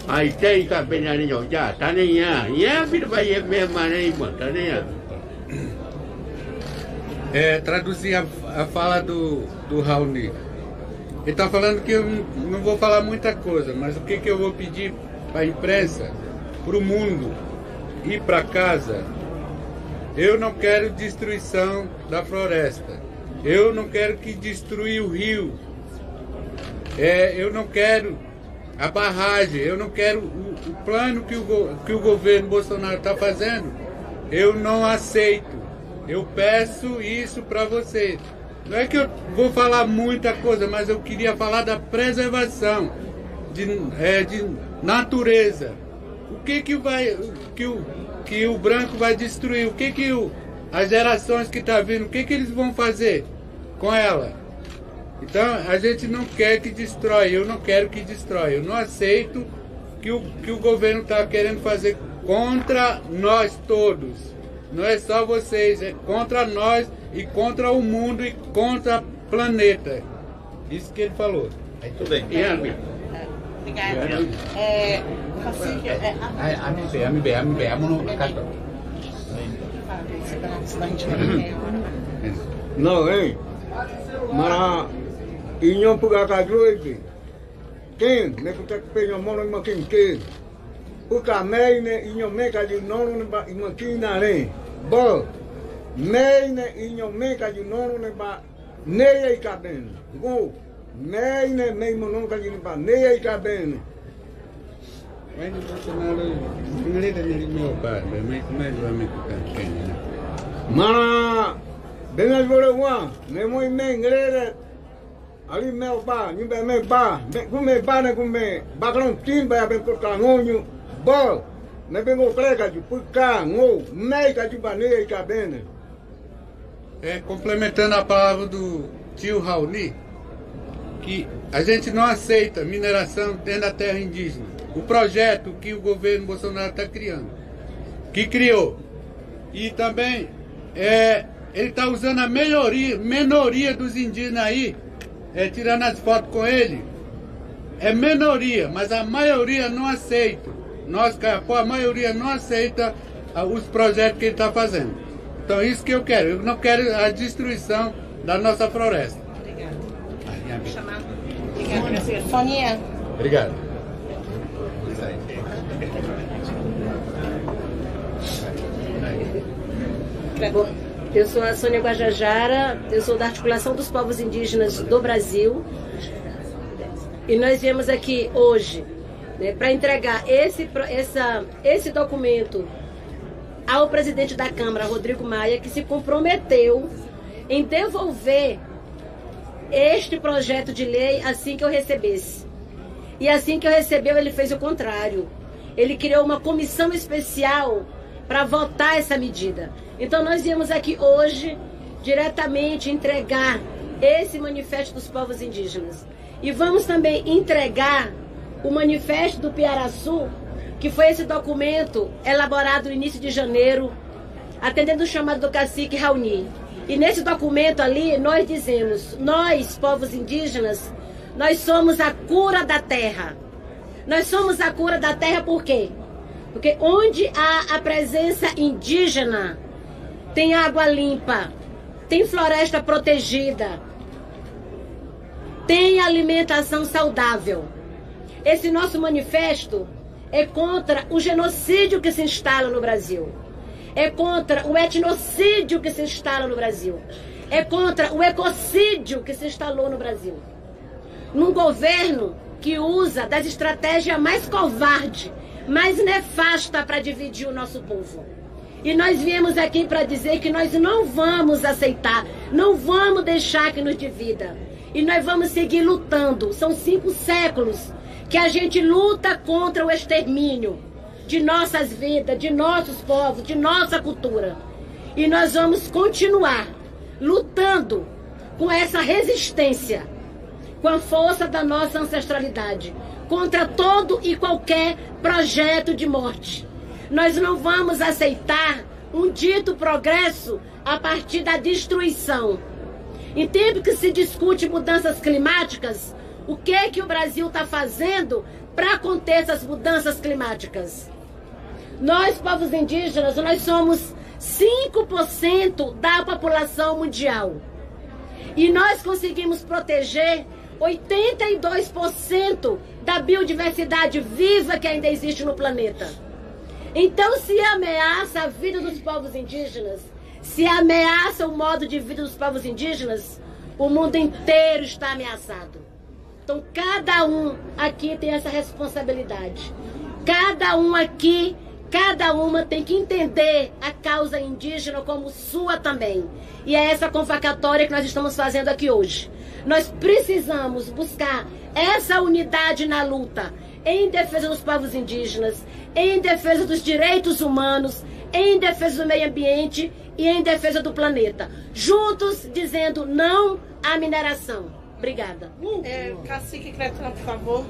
Aí tem cabelinho já, tá nem aí. E a vida vai mesmo, né, irmão? Tá nem aí. Traduzir a fala do Raoni. Ele está falando que eu não vou falar muita coisa, mas o que eu vou pedir para a imprensa, para o mundo ir para casa? Eu não quero destruição da floresta. Eu não quero que destrua o rio. Eu não quero a barragem. Eu não quero o plano que o governo Bolsonaro está fazendo. Eu não aceito. Eu peço isso para vocês. Não é que eu vou falar muita coisa, mas eu queria falar da preservação de natureza. O que o branco vai destruir? O que as gerações que estão vindo, o que eles vão fazer com ela? Então a gente não quer que destrói. Eu não quero que destrói. Eu não aceito que o governo está querendo fazer contra nós todos. Não é só vocês, é contra nós e contra o mundo e contra o planeta. Isso que ele falou. Aí tudo bem. Obrigada. Não, hein? Mas inyo pagkakajoy ken ne kutak penyo mono makin uka mei ne inyo meka ju nono ne ba imakina ne bo mei ne inyo meka ju nono ne ba ne ai ka ben go mei ne mei mono ka ju ba ne ai ka ben. Mas o Bolsonaro não lida nele meu pai, mas como é que vai me cantar? Mana dengan bolewa ne moi mengrere ali meu ba ni be me ba me ba ne kume ba kron tin ba ben por kanonho bo ne ben go prega de por cango me ka de baneia ka bene. Complementando a palavra do tio Raoni, que a gente não aceita mineração dentro da terra indígena. O projeto que o governo Bolsonaro está criando, que criou, e também ele está usando a minoria dos indígenas aí, tirando as fotos com ele, minoria, mas a maioria não aceita. Nós, a maioria não aceita os projetos que ele está fazendo. Então isso que eu quero. Eu não quero a destruição da nossa floresta. Obrigada. Obrigada. Soninha. Obrigado. Bom, eu sou a Sônia Guajajara, eu sou da Articulação dos Povos Indígenas do Brasil e nós viemos aqui hoje, né, para entregar esse documento ao presidente da Câmara, Rodrigo Maia, que se comprometeu em devolver este projeto de lei assim que eu recebesse. E assim que eu recebeu, ele fez o contrário. Ele criou uma comissão especial para votar essa medida. Então nós viemos aqui hoje diretamente entregar esse manifesto dos povos indígenas. E vamos também entregar o manifesto do Piaraçu, que foi esse documento elaborado no início de janeiro, atendendo o chamado do cacique Raoni. E nesse documento ali nós dizemos, nós, povos indígenas, nós somos a cura da terra. Nós somos a cura da terra por quê? Porque onde há a presença indígena, tem água limpa, tem floresta protegida, tem alimentação saudável. Esse nosso manifesto é contra o genocídio que se instala no Brasil. É contra o etnocídio que se instala no Brasil. É contra o ecocídio que se instalou no Brasil. Num governo que usa das estratégias mais covarde, mais nefasta para dividir o nosso povo. E nós viemos aqui para dizer que nós não vamos aceitar, não vamos deixar que nos divida. E nós vamos seguir lutando. São 5 séculos que a gente luta contra o extermínio de nossas vidas, de nossos povos, de nossa cultura. E nós vamos continuar lutando com essa resistência, com a força da nossa ancestralidade, contra todo e qualquer projeto de morte. Nós não vamos aceitar um dito progresso a partir da destruição. Em tempo que se discute mudanças climáticas, o que o Brasil está fazendo para conter essas mudanças climáticas. Nós, povos indígenas, nós somos 5% da população mundial. E nós conseguimos proteger 82% da biodiversidade viva que ainda existe no planeta. Então, se ameaça a vida dos povos indígenas, se ameaça o modo de vida dos povos indígenas, o mundo inteiro está ameaçado. Então, cada um aqui tem essa responsabilidade. Cada um aqui, cada uma tem que entender a causa indígena como sua também. E é essa convocatória que nós estamos fazendo aqui hoje. Nós precisamos buscar essa unidade na luta em defesa dos povos indígenas, em defesa dos direitos humanos, em defesa do meio ambiente e em defesa do planeta. Juntos dizendo não à mineração. Obrigada. Cacique Cretão, por favor.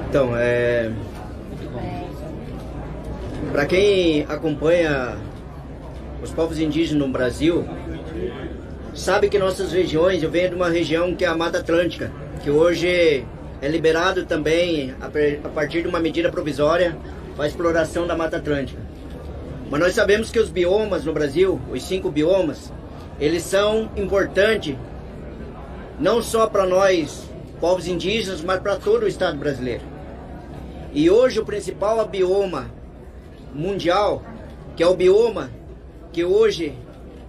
Então, para quem acompanha os povos indígenas no Brasil, sabe que nossas regiões, eu venho de uma região que é a Mata Atlântica, que hoje é liberado também, a partir de uma medida provisória, para a exploração da Mata Atlântica. Mas nós sabemos que os biomas no Brasil, os 5 biomas, eles são importantes, não só para nós, povos indígenas, mas para todo o Estado brasileiro. E hoje o principal bioma mundial, que é o bioma que hoje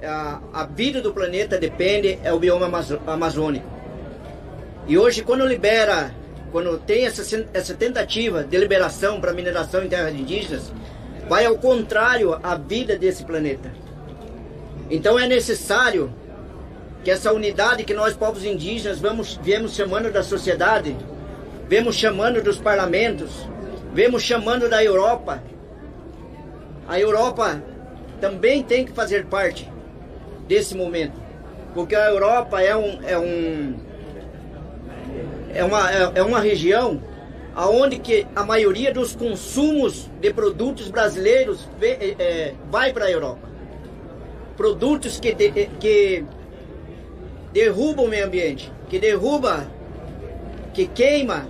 a vida do planeta depende, é o bioma amazônico. E hoje quando tem essa tentativa de liberação para mineração em terras indígenas, vai ao contrário à vida desse planeta. Então é necessário que essa unidade que nós povos indígenas viemos chamando da sociedade, viemos chamando dos parlamentos, viemos chamando da Europa. A Europa também tem que fazer parte desse momento, porque a Europa é uma região aonde que a maioria dos consumos de produtos brasileiros vai para a Europa. Produtos que derrubam o meio ambiente, que queima,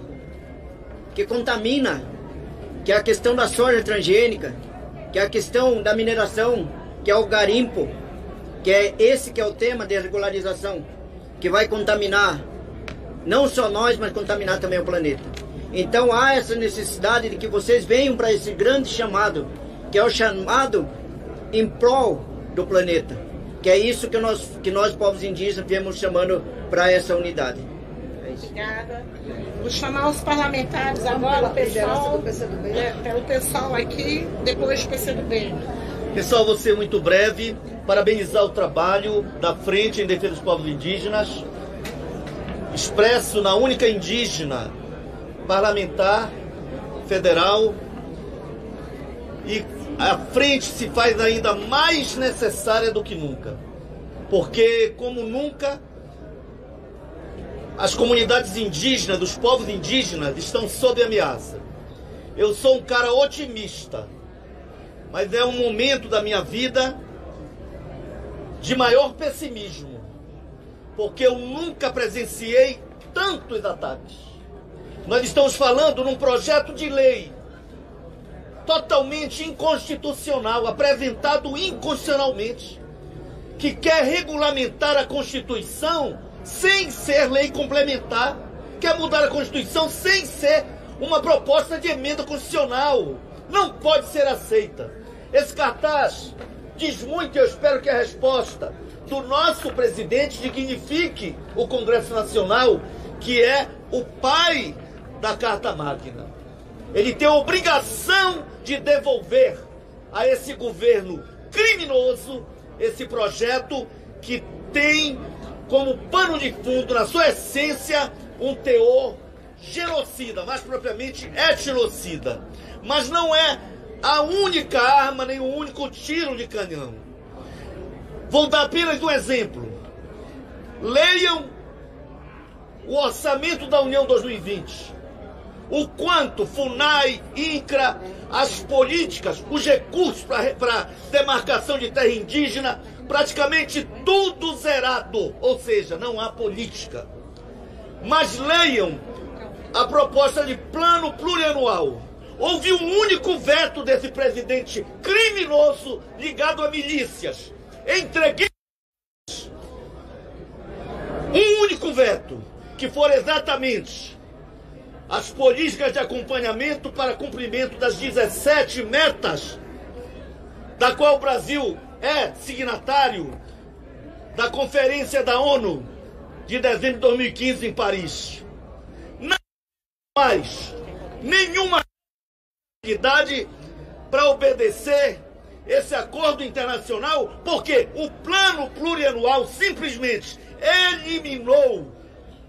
que contamina, que é a questão da soja transgênica, que é a questão da mineração, que é o garimpo, que é o tema de regularização, que vai contaminar não só nós, mas contaminar também o planeta. Então há essa necessidade de que vocês venham para esse grande chamado, que é o chamado em prol do planeta, que é isso que nós povos indígenas viemos chamando para essa unidade. É isso. Obrigada. Vou chamar os parlamentares agora, pelo pessoal aqui, depois do PCdoB. Pessoal, vou ser muito breve, parabenizar o trabalho da Frente em Defesa dos Povos Indígenas, expresso na única indígena parlamentar, federal, e a frente se faz ainda mais necessária do que nunca, porque como nunca as comunidades indígenas, dos povos indígenas, estão sob ameaça. Eu sou um cara otimista, mas é um momento da minha vida de maior pessimismo, porque eu nunca presenciei tantos ataques. Nós estamos falando num projeto de lei totalmente inconstitucional, apresentado inconstitucionalmente, que quer regulamentar a Constituição sem ser lei complementar, quer mudar a Constituição sem ser uma proposta de emenda constitucional. Não pode ser aceita. Esse cartaz diz muito, e eu espero que a resposta do nosso presidente dignifique o Congresso Nacional, que é o pai da Carta Magna. Ele tem a obrigação de devolver a esse governo criminoso esse projeto que tem como pano de fundo, na sua essência, um teor genocida, mais propriamente etnocida. Mas não é a única arma, nem o único tiro de canhão. Vou dar apenas um exemplo. Leiam o orçamento da União 2020. o quanto FUNAI, INCRA, as políticas, os recursos para demarcação de terra indígena, praticamente tudo zerado, ou seja, não há política. Mas leiam a proposta de plano plurianual. Houve um único veto desse presidente criminoso ligado a milícias. Entreguei um único veto, que for exatamente as políticas de acompanhamento para cumprimento das 17 metas, da qual o Brasil é signatário da Conferência da ONU de dezembro de 2015 em Paris. Não mais nenhuma atividade para obedecer esse acordo internacional, porque o plano plurianual simplesmente eliminou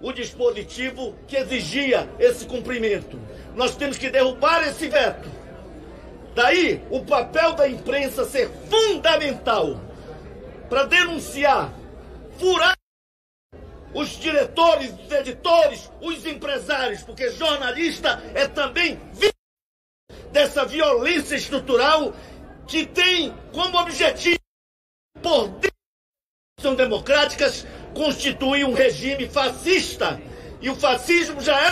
o dispositivo que exigia esse cumprimento. Nós temos que derrubar esse veto. Daí o papel da imprensa ser fundamental para denunciar, furar os diretores, os editores, os empresários, porque jornalista é também vítima dessa violência estrutural que tem como objetivo, por decisões democráticas, constituir um regime fascista. E o fascismo já é.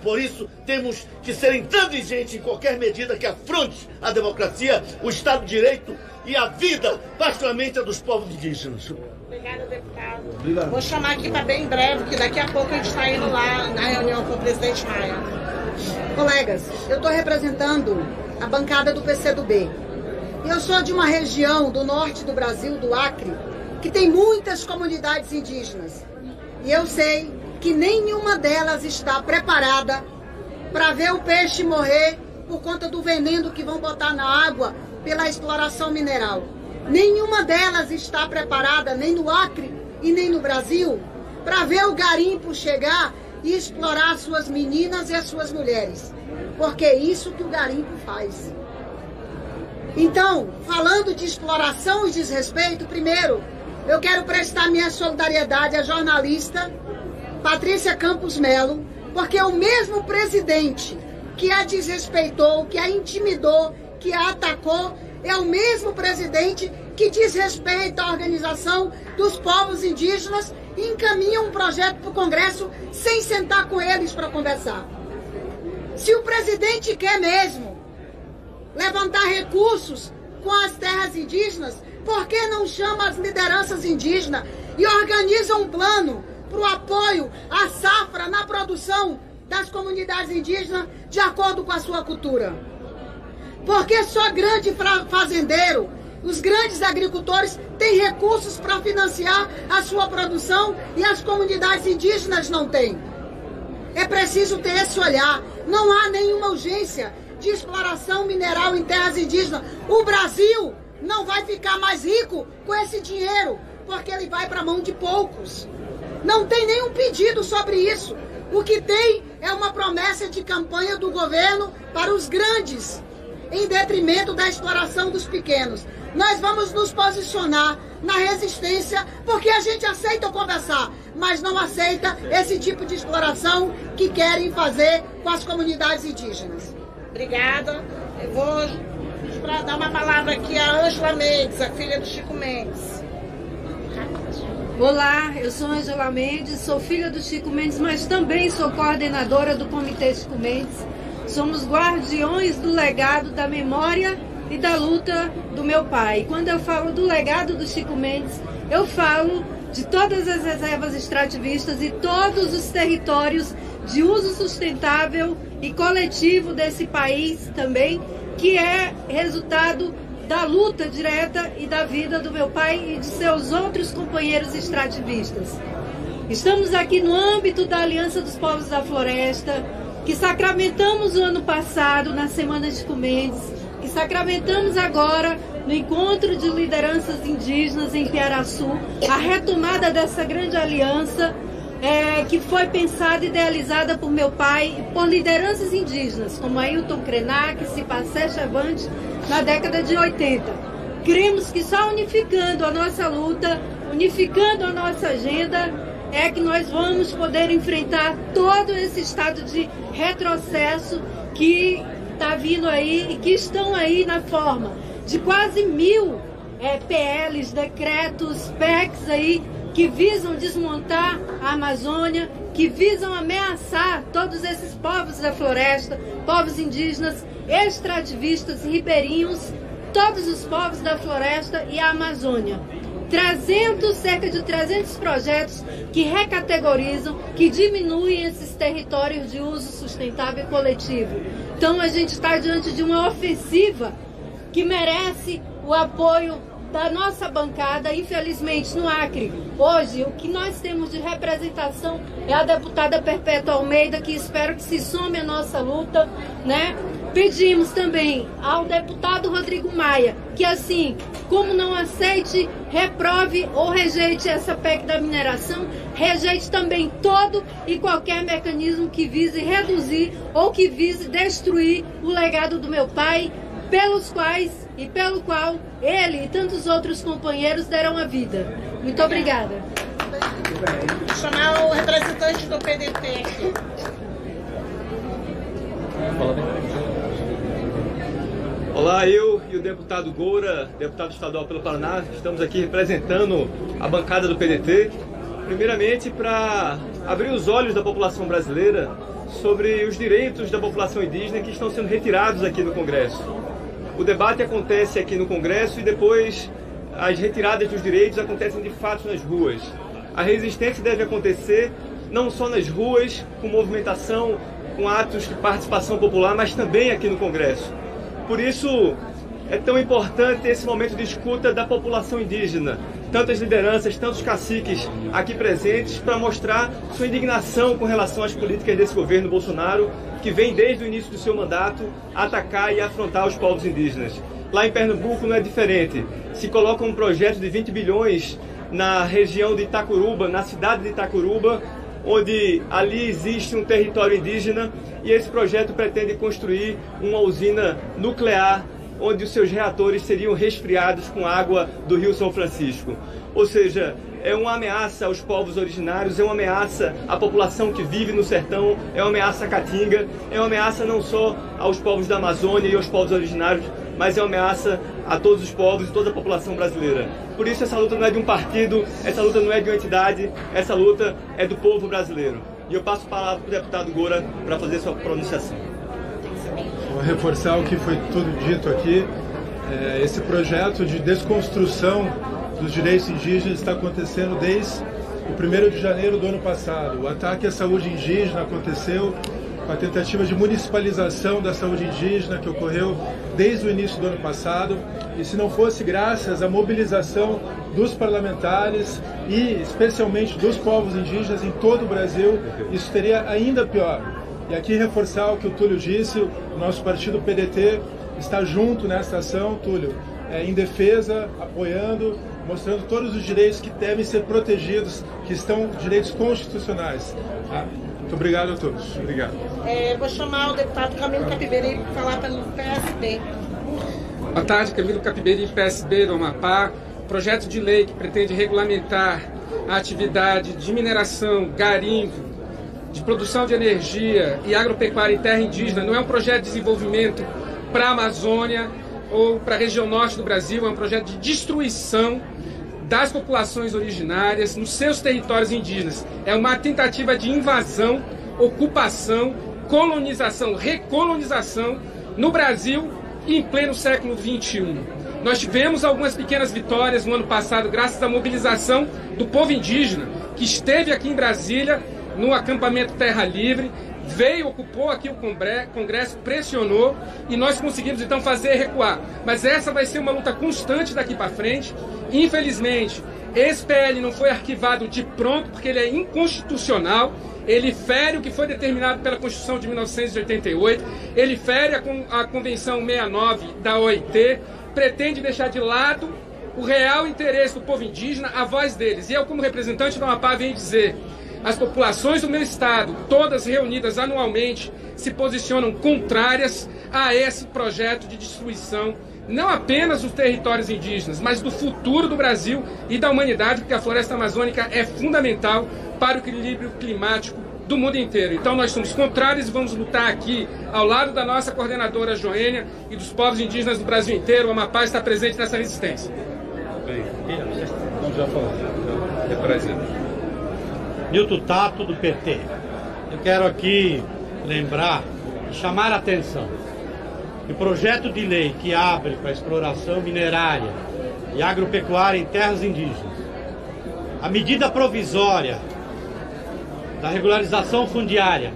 Por isso, temos que ser intransigentes em qualquer medida que afronte a democracia, o Estado de Direito e a vida, particularmente a dos povos indígenas. Obrigada, deputado. Obrigado. Vou chamar aqui para bem breve, que daqui a pouco a gente está indo lá na reunião com o presidente Maia. Colegas, eu estou representando a bancada do PCdoB. Eu sou de uma região do norte do Brasil, do Acre, que tem muitas comunidades indígenas. E eu sei que nenhuma delas está preparada para ver o peixe morrer por conta do veneno que vão botar na água pela exploração mineral. Nenhuma delas está preparada, nem no Acre e nem no Brasil, para ver o garimpo chegar e explorar as suas meninas e as suas mulheres. Porque é isso que o garimpo faz. Então, falando de exploração e desrespeito, primeiro, eu quero prestar minha solidariedade à jornalista Patrícia Campos Melo, porque é o mesmo presidente que a desrespeitou, que a intimidou, que a atacou, é o mesmo presidente que desrespeita a organização dos povos indígenas e encaminha um projeto para o Congresso sem sentar com eles para conversar. Se o presidente quer mesmo levantar recursos com as terras indígenas, por que não chama as lideranças indígenas e organiza um plano para o apoio à safra na produção das comunidades indígenas de acordo com a sua cultura? Porque só grande fazendeiro, os grandes agricultores têm recursos para financiar a sua produção e as comunidades indígenas não têm. É preciso ter esse olhar. Não há nenhuma urgência de exploração mineral em terras indígenas. O Brasil não vai ficar mais rico com esse dinheiro, porque ele vai para a mão de poucos. Não tem nenhum pedido sobre isso. O que tem é uma promessa de campanha do governo para os grandes, em detrimento da exploração dos pequenos. Nós vamos nos posicionar na resistência, porque a gente aceita conversar, mas não aceita esse tipo de exploração que querem fazer com as comunidades indígenas. Obrigada. Eu vou dar uma palavra aqui à Ângela Mendes, a filha do Chico Mendes. Olá, eu sou Ângela Mendes, sou filha do Chico Mendes, mas também sou coordenadora do Comitê Chico Mendes. Somos guardiões do legado, da memória e da luta do meu pai. Quando eu falo do legado do Chico Mendes, eu falo de todas as reservas extrativistas e todos os territórios de uso sustentável e coletivo desse país também, que é resultado da luta direta e da vida do meu pai e de seus outros companheiros extrativistas. Estamos aqui no âmbito da Aliança dos Povos da Floresta, que sacramentamos o ano passado na Semana de Chico Mendes, que sacramentamos agora no encontro de lideranças indígenas em Piaraçu, a retomada dessa grande aliança que foi pensada e idealizada por meu pai e por lideranças indígenas, como Ailton Krenak, Cipacé Chavante, na década de 80. Cremos que só unificando a nossa luta, unificando a nossa agenda, é que nós vamos poder enfrentar todo esse estado de retrocesso que está vindo aí e que estão aí na forma de quase 1000 PLs, decretos, PECs aí que visam desmontar a Amazônia, que visam ameaçar todos esses povos da floresta, povos indígenas, extrativistas, ribeirinhos, todos os povos da floresta e a Amazônia. Cerca de 300 projetos que recategorizam, que diminuem esses territórios de uso sustentável e coletivo. Então a gente está diante de uma ofensiva que merece o apoio da nossa bancada. Infelizmente, no Acre, hoje, o que nós temos de representação é a deputada Perpétua Almeida, que espero que se some a nossa luta, né? Pedimos também ao deputado Rodrigo Maia que, assim como não aceite, reprove ou rejeite essa PEC da mineração, rejeite também todo e qualquer mecanismo que vise reduzir ou que vise destruir o legado do meu pai, pelos quais e pelo qual ele e tantos outros companheiros deram a vida. Muito obrigada. Vou chamar o representante do PDT aqui. Olá, eu e o deputado Goura, deputado estadual pelo Paraná, estamos aqui representando a bancada do PDT, primeiramente para abrir os olhos da população brasileira sobre os direitos da população indígena que estão sendo retirados aqui no Congresso. O debate acontece aqui no Congresso e depois as retiradas dos direitos acontecem de fato nas ruas. A resistência deve acontecer não só nas ruas, com movimentação, com atos de participação popular, mas também aqui no Congresso. Por isso é tão importante esse momento de escuta da população indígena, tantas lideranças, tantos caciques aqui presentes, para mostrar sua indignação com relação às políticas desse governo Bolsonaro, que vem desde o início do seu mandato atacar e afrontar os povos indígenas. Lá em Pernambuco não é diferente. Se coloca um projeto de 20 bilhões na região de Itacuruba, na cidade de Itacuruba, onde ali existe um território indígena, e esse projeto pretende construir uma usina nuclear onde os seus reatores seriam resfriados com água do Rio São Francisco. Ou seja, é uma ameaça aos povos originários, é uma ameaça à população que vive no sertão, é uma ameaça à caatinga, é uma ameaça não só aos povos da Amazônia e aos povos originários, mas é uma ameaça a todos os povos e toda a população brasileira. Por isso essa luta não é de um partido, essa luta não é de uma entidade, essa luta é do povo brasileiro. E eu passo a palavra para o deputado Goura para fazer sua pronunciação. Vou reforçar o que foi tudo dito aqui. Esse projeto de desconstrução dos direitos indígenas está acontecendo desde o 1º de janeiro do ano passado. O ataque à saúde indígena aconteceu com a tentativa de municipalização da saúde indígena que ocorreu desde o início do ano passado. E se não fosse graças à mobilização dos parlamentares e especialmente dos povos indígenas em todo o Brasil, isso seria ainda pior. E aqui reforçar o que o Túlio disse, o nosso partido PDT está junto nessa ação, Túlio, em defesa, apoiando, mostrando todos os direitos que devem ser protegidos, que estão direitos constitucionais. Muito obrigado a todos. Obrigado. Vou chamar o deputado Camilo Capiberibe para falar pelo PSB. Boa tarde, Camilo Capiberibe, PSB do Amapá. Projeto de lei que pretende regulamentar a atividade de mineração, garimpo, de produção de energia e agropecuária em terra indígena não é um projeto de desenvolvimento para a Amazônia ou para a região norte do Brasil, é um projeto de destruição das populações originárias nos seus territórios indígenas. É uma tentativa de invasão, ocupação, colonização, recolonização no Brasil em pleno século XXI. Nós tivemos algumas pequenas vitórias no ano passado graças à mobilização do povo indígena que esteve aqui em Brasília no acampamento Terra Livre, veio, ocupou aqui o Congresso, pressionou e nós conseguimos então fazer recuar. Mas essa vai ser uma luta constante daqui para frente. Infelizmente, esse PL não foi arquivado de pronto porque ele é inconstitucional, ele fere o que foi determinado pela Constituição de 1988, ele fere a Convenção 69 da OIT, pretende deixar de lado o real interesse do povo indígena, a voz deles. E eu, como representante do Amapá, venho dizer: as populações do meu estado, todas reunidas anualmente, se posicionam contrárias a esse projeto de destruição, não apenas dos territórios indígenas, mas do futuro do Brasil e da humanidade, porque a floresta amazônica é fundamental para o equilíbrio climático do mundo inteiro. Então nós somos contrários e vamos lutar aqui ao lado da nossa coordenadora Joênia e dos povos indígenas do Brasil inteiro. O Amapá está presente nessa resistência. Já falou. Nilton Tato, do PT. Eu quero aqui lembrar e chamar a atenção que o projeto de lei que abre para exploração minerária e agropecuária em terras indígenas, a medida provisória da regularização fundiária,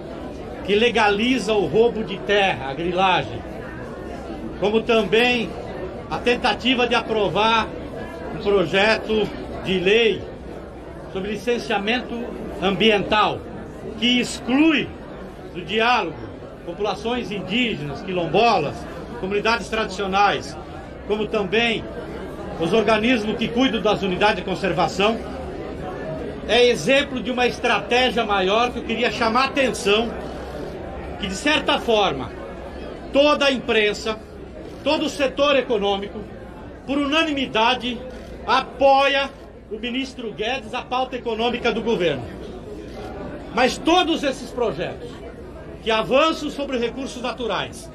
que legaliza o roubo de terra, a grilagem, como também a tentativa de aprovar um projeto de lei sobre licenciamento ambiental, que exclui do diálogo populações indígenas, quilombolas, comunidades tradicionais, como também os organismos que cuidam das unidades de conservação, é exemplo de uma estratégia maior que eu queria chamar a atenção, que de certa forma toda a imprensa, todo o setor econômico, por unanimidade, apoia o ministro Guedes, a pauta econômica do governo. Mas todos esses projetos que avançam sobre recursos naturais,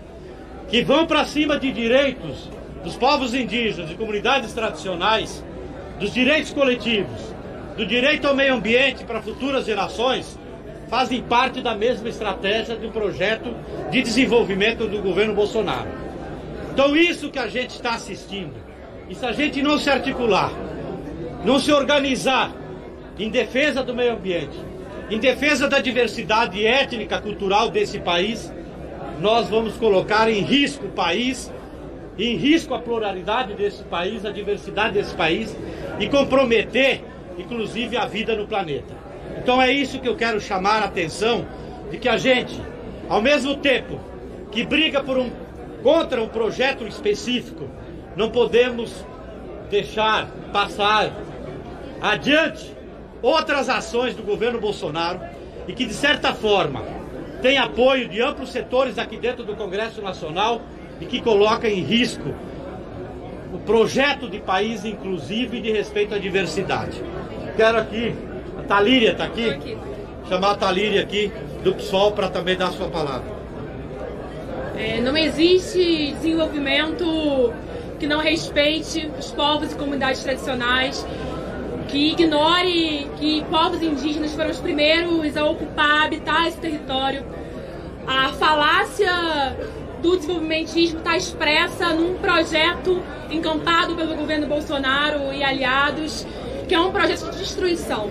que vão para cima de direitos dos povos indígenas e comunidades tradicionais, dos direitos coletivos, do direito ao meio ambiente para futuras gerações, fazem parte da mesma estratégia de um projeto de desenvolvimento do governo Bolsonaro. Então isso que a gente está assistindo, e se a gente não se articular, não se organizar em defesa do meio ambiente, em defesa da diversidade étnica, cultural desse país, nós vamos colocar em risco o país, em risco a pluralidade desse país, a diversidade desse país, e comprometer, inclusive, a vida no planeta. Então é isso que eu quero chamar a atenção, de que a gente, ao mesmo tempo que briga contra um projeto específico, não podemos deixar passar adiante outras ações do governo Bolsonaro e que, de certa forma, tem apoio de amplos setores aqui dentro do Congresso Nacional e que coloca em risco o projeto de país inclusivo e de respeito à diversidade. Quero aqui, a Talíria está aqui, chamar a Talíria aqui do PSOL para também dar a sua palavra. Não existe desenvolvimento que não respeite os povos e comunidades tradicionais, que ignore que povos indígenas foram os primeiros a ocupar, habitar esse território. A falácia do desenvolvimentismo está expressa num projeto encampado pelo governo Bolsonaro e aliados, que é um projeto de destruição.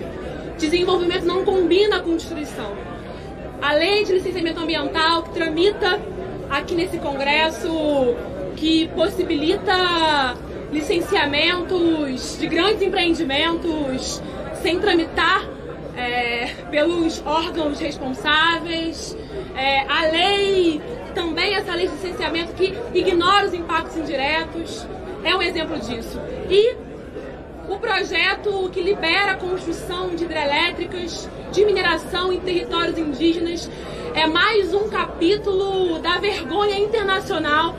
Desenvolvimento não combina com destruição. A lei de licenciamento ambiental que tramita aqui nesse Congresso, que possibilita licenciamentos de grandes empreendimentos sem tramitar pelos órgãos responsáveis. A lei, também essa lei de licenciamento que ignora os impactos indiretos, é um exemplo disso. E o projeto que libera a construção de hidrelétricas, de mineração em territórios indígenas, é mais um capítulo da vergonha internacional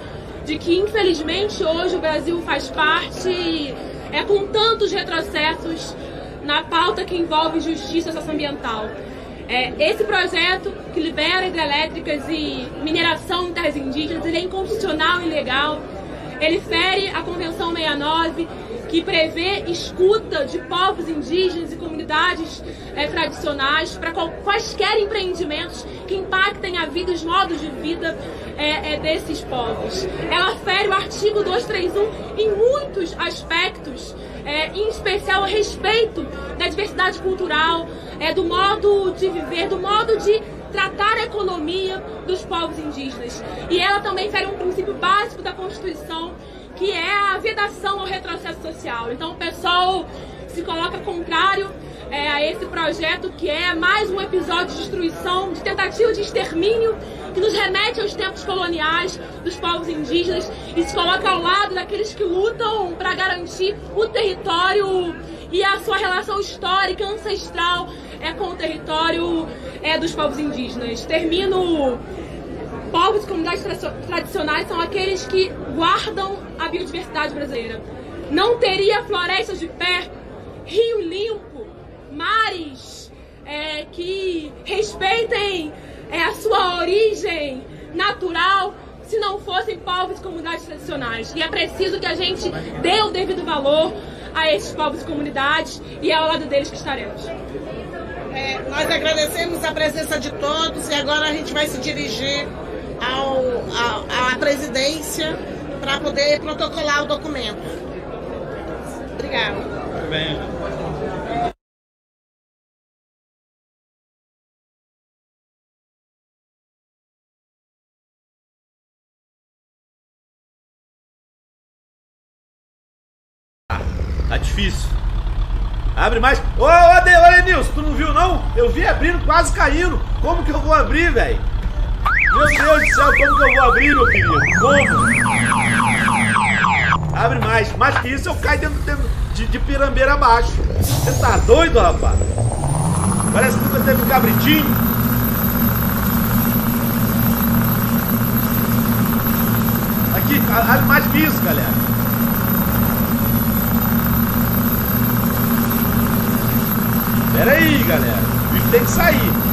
de que, infelizmente, hoje o Brasil faz parte, com tantos retrocessos na pauta que envolve justiça socioambiental. Esse projeto que libera hidrelétricas e mineração em terras indígenas, ele é inconstitucional e ilegal. Ele fere a Convenção 69, que prevê escuta de povos indígenas e comunidades tradicionais para quaisquer empreendimentos que impactem a vida e os modos de vida desses povos. Ela fere o artigo 231 em muitos aspectos, em especial a respeito da diversidade cultural, do modo de viver, do modo de tratar a economia dos povos indígenas. E ela também fere um princípio básico da Constituição, que é a vedação ao retrocesso social. Então o pessoal se coloca contrário a esse projeto, que é mais um episódio de destruição, de tentativa de extermínio, que nos remete aos tempos coloniais dos povos indígenas e se coloca ao lado daqueles que lutam para garantir o território e a sua relação histórica, ancestral com o território dos povos indígenas. Termino. Povos e comunidades tradicionais são aqueles que guardam a biodiversidade brasileira. Não teria florestas de pé, rio limpo, mares que respeitem a sua origem natural, se não fossem povos e comunidades tradicionais. E é preciso que a gente dê o devido valor a esses povos e comunidades, e é ao lado deles que estaremos. Nós agradecemos a presença de todos e agora a gente vai se dirigir à presidência para poder protocolar o documento. Obrigada. Bem. Tá difícil. Abre mais. Ô, Nilson, tu não viu não? Eu vi abrindo, quase caindo. Como que eu vou abrir, velho? Meu Deus do céu, como que eu vou abrir, meu querido? Como? Abre mais. Mais que isso, eu caio dentro de pirambeira abaixo. Você tá doido, rapaz? Parece que nunca teve um cabritinho. Aqui, abre mais que isso, galera. Pera aí, galera. O bicho tem que sair.